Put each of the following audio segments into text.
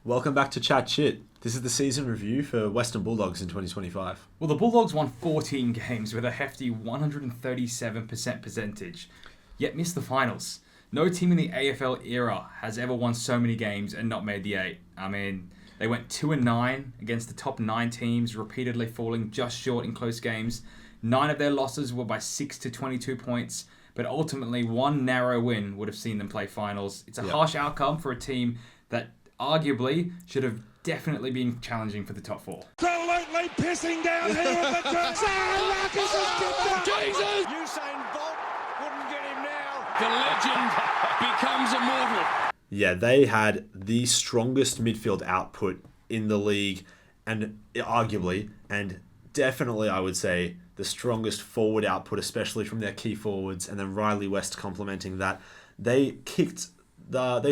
Welcome back to Chat Shit. This is the season review for Western Bulldogs in 2025. Well, the Bulldogs won 14 games with a hefty 137% percentage, yet missed the finals. No team in the AFL era has ever won so many games and not made the 8. I mean, they went 2-9 against the top 9 teams, repeatedly falling just short in close games. 9 of their losses were by 6 to 22 points, but ultimately one narrow win would have seen them play finals. It's a harsh outcome for a team that arguably should have definitely been challenging for the top 4. Absolutely pissing down here at the turn. Marcus has kicked up. Jesus! Usain Bolt wouldn't get him now. The legend becomes immortal. Yeah, they had the strongest midfield output in the league, and arguably, and definitely I would say, the strongest forward output, especially from their key forwards, and then Riley West complementing that. They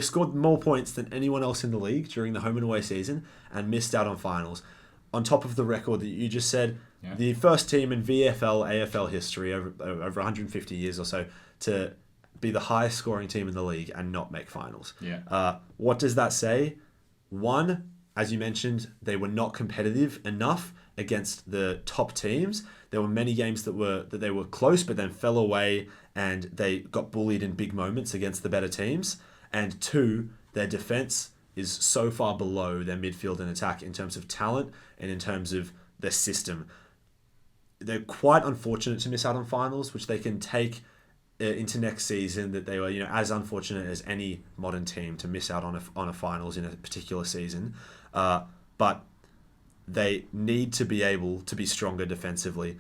scored more points than anyone else in the league during the home and away season and missed out on finals. On top of the record that you just said, the first team in VFL, AFL history over 150 years or so to be the highest scoring team in the league and not make finals. What does that say? One, as you mentioned, they were not competitive enough against the top teams. There were many games that they were close but then fell away and they got bullied in big moments against the better teams. And 2, their defense is so far below their midfield and attack in terms of talent and in terms of their system. They're quite unfortunate to miss out on finals, which they can take into next season, that they were as unfortunate as any modern team to miss out on a finals in a particular season. But they need to be able to be stronger defensively.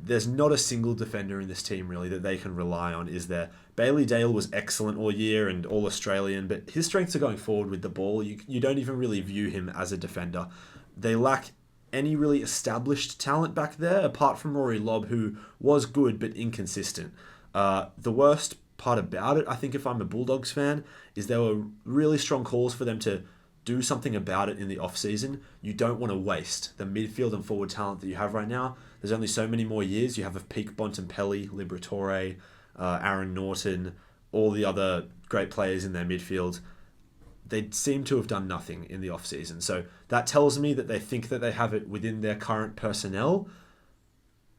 There's not a single defender in this team really that they can rely on, is there? Bailey Dale was excellent all year and all-Australian, but his strengths are going forward with the ball. You don't even really view him as a defender. They lack any really established talent back there, apart from Rory Lobb, who was good but inconsistent. The worst part about it, I think, if I'm a Bulldogs fan, is there were really strong calls for them to do something about it in the off-season. You don't want to waste the midfield and forward talent that you have right now. There's only so many more years. You have a peak Bontempelli, Liberatore, Aaron Norton, all the other great players in their midfield. They seem to have done nothing in the off-season. So that tells me that they think that they have it within their current personnel.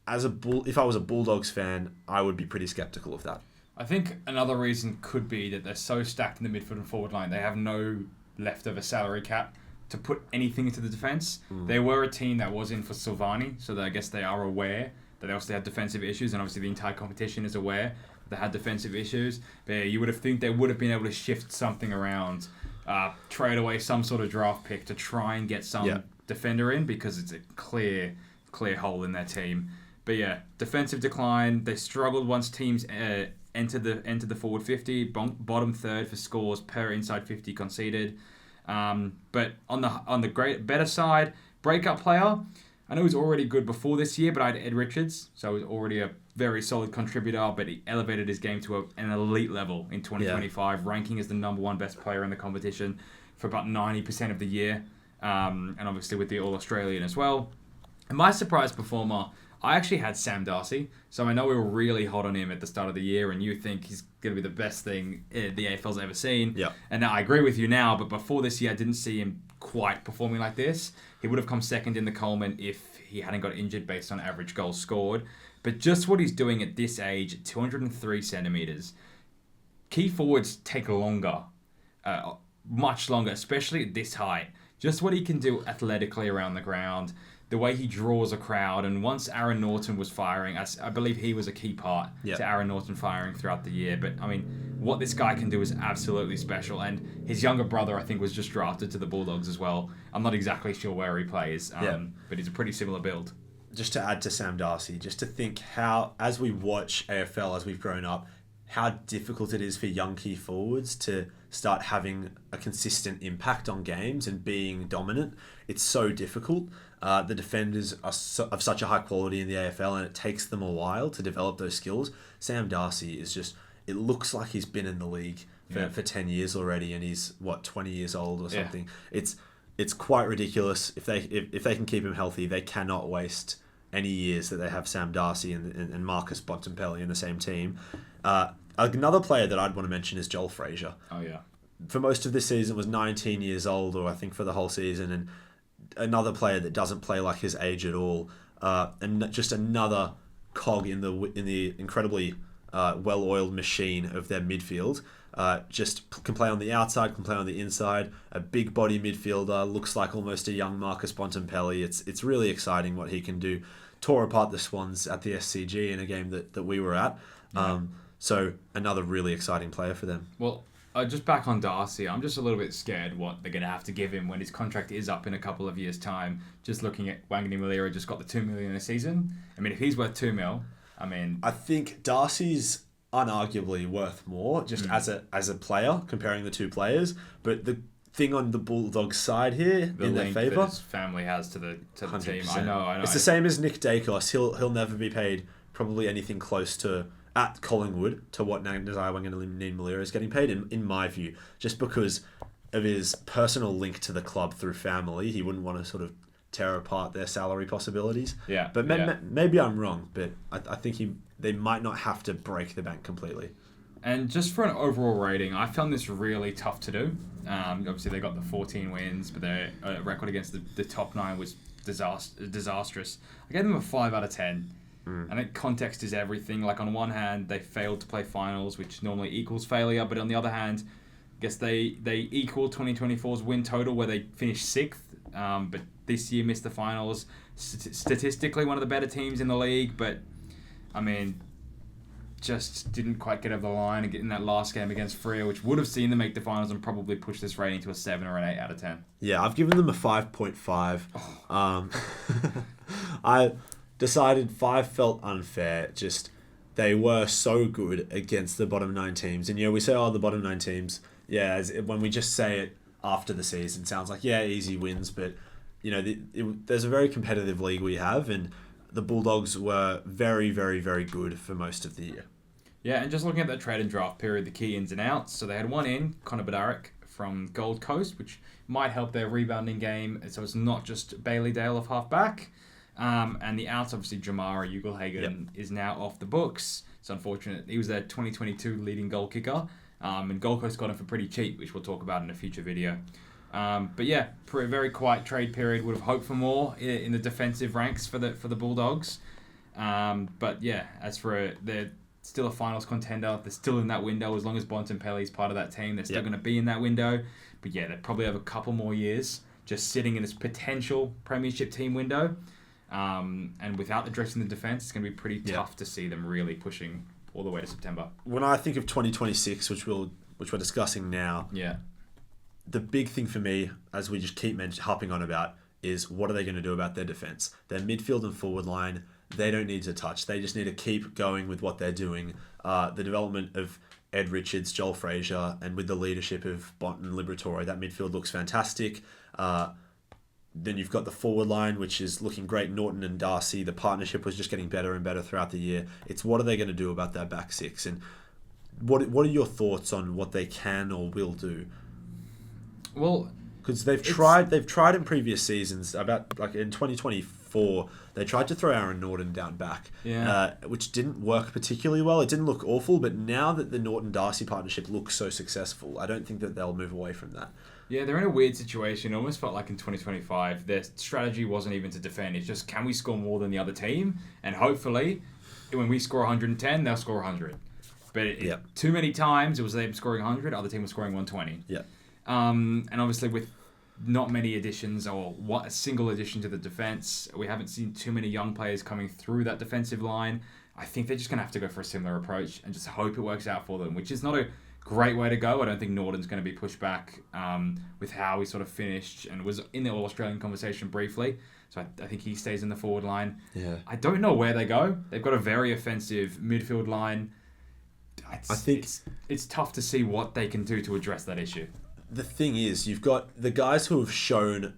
If I was a Bulldogs fan, I would be pretty skeptical of that. I think another reason could be that they're so stacked in the midfield and forward line. They have no leftover salary cap to put anything into the defence. They were a team that was in for Silvani, so I guess they are aware that they also had defensive issues, and obviously the entire competition is aware that they had defensive issues. But yeah, you would have think they would have been able to shift something around, trade away some sort of draft pick to try and get some defender in, because it's a clear hole in their team. But yeah, defensive decline. They struggled once teams entered the forward 50, bottom third for scores per inside 50 conceded. But on the better side, breakup player. I know he was already good before this year, but I had Ed Richards, so he was already a very solid contributor, but he elevated his game to an elite level in 2025, ranking as the number 1 best player in the competition for about 90% of the year, and obviously with the All-Australian as well. And my surprise performer, I actually had Sam Darcy, so I know we were really hot on him at the start of the year, and you think he's going to be the best thing the AFL's ever seen. Yeah. And now I agree with you now, but before this year, I didn't see him quite performing like this. He would have come second in the Coleman if he hadn't got injured based on average goals scored. But just what he's doing at this age, at 203 centimetres, key forwards take longer, much longer, especially at this height. Just what he can do athletically around the ground, the way he draws a crowd, and once Aaron Norton was firing, I believe he was a key part to Aaron Norton firing throughout the year. But, I mean, what this guy can do is absolutely special. And his younger brother, I think, was just drafted to the Bulldogs as well. I'm not exactly sure where he plays, but he's a pretty similar build. Just to add to Sam Darcy, just to think how, as we watch AFL, as we've grown up, how difficult it is for young key forwards to start having a consistent impact on games and being dominant. It's so difficult. The defenders are of such a high quality in the AFL, and it takes them a while to develop those skills. Sam Darcy is just, it looks like he's been in the league for 10 years already, and he's, 20 years old or something. It's quite ridiculous. If they can keep him healthy, they cannot waste any years that they have Sam Darcy and Marcus Bontempelli in the same team. Another player that I'd want to mention is Joel Frazier. Oh, yeah. for most of this season was 19 years old, or I think for the whole season, and another player that doesn't play like his age at all, and just another cog in the incredibly well-oiled machine of their midfield. Just can play on the outside, can play on the inside. A big body midfielder, looks like almost a young Marcus Bontempelli. It's really exciting what he can do. Tore apart the Swans at the SCG in a game that we were at. So another really exciting player for them. Well, just back on Darcy, I'm just a little bit scared what they're going to have to give him when his contract is up in a couple of years' time. Just looking at Wangani Malira just got the $2 million a season. I mean, if he's worth $2 million, I think Darcy's unarguably worth more just as a player, comparing the two players. But the thing on the Bulldogs side here, in their favour, his family has to the team. I know. It's the same as Nick Dacos. He'll never be paid probably anything close to at Collingwood to what Nazai Wangani Malira is getting paid, in my view, just because of his personal link to the club through family. He wouldn't want to sort of tear apart their salary possibilities. Yeah. But maybe I'm wrong, but I think they might not have to break the bank completely. And just for an overall rating, I found this really tough to do. Obviously, they got the 14 wins, but their record against the top 9 was disastrous. I gave them a 5 out of 10. I think context is everything. Like, on one hand, they failed to play finals, which normally equals failure. But on the other hand, I guess they equal 2024's win total, where they finished 6th. But this year missed the finals. Statistically, one of the better teams in the league. But, I mean, just didn't quite get over the line and get in that last game against Freo, which would have seen them make the finals and probably push this rating to a 7 or an 8 out of 10. Yeah, I've given them a 5.5. I decided 5 felt unfair. Just, they were so good against the bottom 9 teams. And, we say, the bottom 9 teams, when we just say it after the season, it sounds like, easy wins. But, there's a very competitive league we have, and the Bulldogs were very, very, very good for most of the year. Yeah, and just looking at that trade and draft period, the key ins and outs. So they had one in, Connor Bednarik from Gold Coast, which might help their rebounding game. So it's not just Bailey Dale off half-back. And the outs, obviously, Jamara Ugelhagen is now off the books. It's unfortunate. He was their 2022 leading goal kicker. And Gold Coast got him for pretty cheap, which we'll talk about in a future video. But yeah, for a very quiet trade period, would have hoped for more in the defensive ranks for the Bulldogs. But yeah, as for they're still a finals contender. They're still in that window. As long as Bontempelli is part of that team, they're still going to be in that window. But yeah, they probably have a couple more years just sitting in this potential premiership team window. And without addressing the defense, it's going to be pretty tough to see them really pushing all the way to September. When I think of 2026, which we're discussing now, the big thing for me, as we just keep harping on about, is what are they going to do about their defense? Their midfield and forward line, they don't need to touch. They just need to keep going with what they're doing. The development of Ed Richards, Joel Frazier, and with the leadership of Bont and Liberatore, that midfield looks fantastic. Then you've got the forward line, which is looking great. Norton and Darcy, the partnership was just getting better and better throughout the year. It's what are they going to do about that back six? And what are your thoughts on what they can or will do? Well, because they've tried in previous seasons, about like in 2024, they tried to throw Aaron Norton down back, which didn't work particularly well. It didn't look awful, but now that the Norton-Darcy partnership looks so successful, I don't think that they'll move away from that. Yeah, they're in a weird situation. It almost felt like in 2025, their strategy wasn't even to defend. It's just, can we score more than the other team? And hopefully, when we score 110, they'll score 100. But too many times, it was them scoring 100, other team was scoring 120. Yeah. And obviously, with not many additions or a single addition to the defense, we haven't seen too many young players coming through that defensive line. I think they're just going to have to go for a similar approach and just hope it works out for them, which is not a great way to go. I don't think Norton's going to be pushed back with how he sort of finished and was in the All-Australian conversation briefly. So I think he stays in the forward line. Yeah. I don't know where they go. They've got a very offensive midfield line. I think it's tough to see what they can do to address that issue. The thing is, you've got the guys who have shown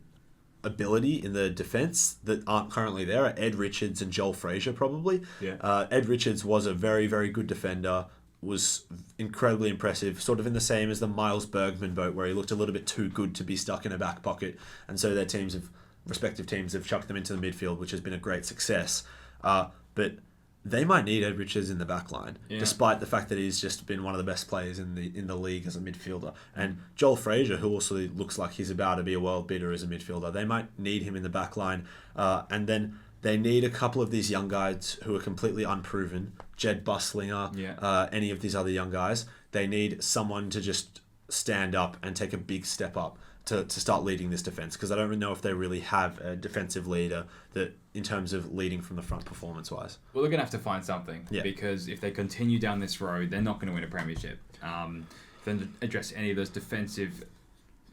ability in the defence that aren't currently there are Ed Richards and Joel Frazier, probably. Yeah. Ed Richards was a very, very good defender, was incredibly impressive, sort of in the same as the Miles Bergman boat, where he looked a little bit too good to be stuck in a back pocket, and so their respective teams have chucked them into the midfield, which has been a great success. But they might need Ed Richards in the back line, Yeah. despite the fact that he's just been one of the best players in the league as a midfielder. And Joel Frazier, who also looks like he's about to be a world beater as a midfielder, they might need him in the back line. And then they need a couple of these young guys who are completely unproven, Jed Buslinger, any of these other young guys. They need someone to just stand up and take a big step up to start leading this defense, because I don't know if they really have a defensive leader that in terms of leading from the front performance-wise. Well, they're going to have to find something, because if they continue down this road, they're not going to win a premiership. If they address any of those defensive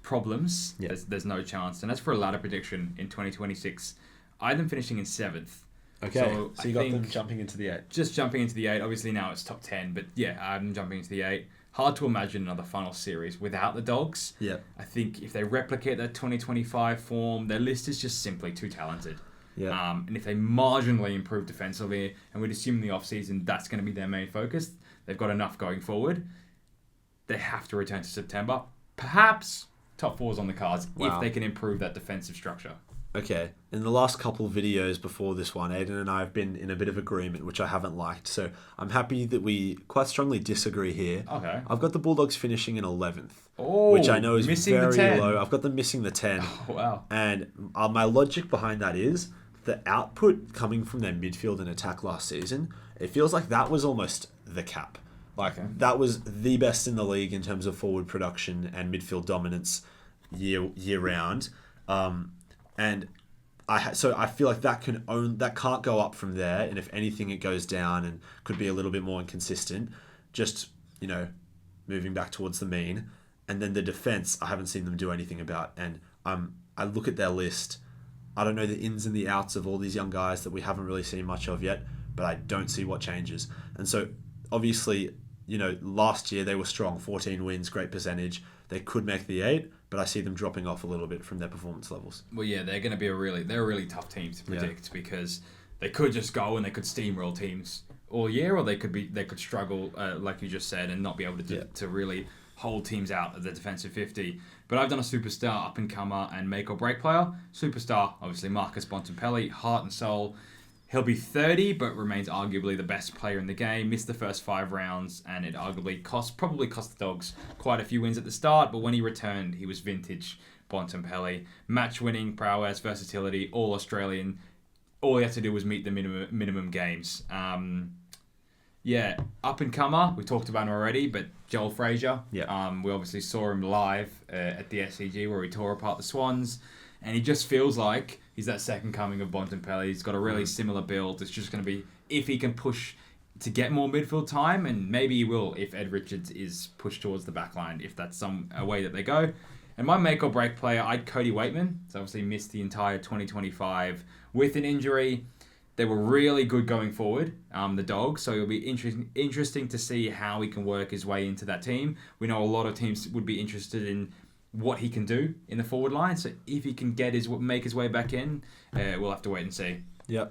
problems, there's no chance. And as for a ladder prediction in 2026, I had them finishing in 7th. Okay, so you got them jumping into the 8. Just jumping into the 8. Obviously now it's top 10, but yeah, I have them jumping into the 8. Hard to imagine another final series without the Dogs. Yeah. I think if they replicate that 2025 form, their list is just simply too talented. Yeah. And if they marginally improve defensively, and we'd assume in the offseason that's going to be their main focus, they've got enough going forward. They have to return to September. Perhaps top 4's on the cards if they can improve that defensive structure. Okay, in the last couple of videos before this one, Aiden and I have been in a bit of agreement, which I haven't liked. So I'm happy that we quite strongly disagree here. Okay. I've got the Bulldogs finishing in 11th, Oh, which I know is missing very the 10. low. I've got them missing the 10. Oh, wow. And my logic behind that is the output coming from their midfield and attack last season, it feels like that was almost the cap. That was the best in the league in terms of forward production and midfield dominance year round. And so I feel like that can't go up from there, and if anything, it goes down and could be a little bit more inconsistent. Just moving back towards the mean, and then the defense, I haven't seen them do anything about. And I look at their list, I don't know the ins and the outs of all these young guys that we haven't really seen much of yet, but I don't see what changes. And so obviously, last year they were strong, 14 wins, great percentage. They could make the 8, but I see them dropping off a little bit from their performance levels. Well, yeah, they're going to be a really tough team to predict, because they could just go and they could steamroll teams all year, or they could struggle, like you just said, and not be able to really hold teams out of the defensive 50. But I've done a superstar, up-and-comer, and make-or-break player. Superstar, obviously, Marcus Bontempelli, heart and soul. He'll be 30, but remains arguably the best player in the game. Missed the first 5 rounds, and it arguably probably cost the Dogs quite a few wins at the start. But when he returned, he was vintage Bontempelli. Match-winning, prowess, versatility, all Australian. All he had to do was meet the minimum games. Up-and-comer, we talked about him already, but Joel Frazier. Yeah. We obviously saw him live at the SCG where he tore apart the Swans. And he just feels like he's that second coming of Bontempelli. He's got a really similar build. It's just going to be if he can push to get more midfield time, and maybe he will if Ed Richards is pushed towards the back line, if that's a way that they go. And my make or break player, I'd Cody Waitman. He's obviously missed the entire 2025 with an injury. They were really good going forward, the Dogs, so it'll be interesting to see how he can work his way into that team. We know a lot of teams would be interested in what he can do in the forward line. So if he can make his way back in, we'll have to wait and see. Yeah.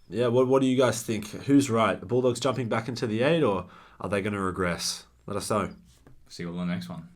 Yeah, what do you guys think? Who's right? The Bulldogs jumping back into the 8, or are they going to regress? Let us know. See you all in the next one.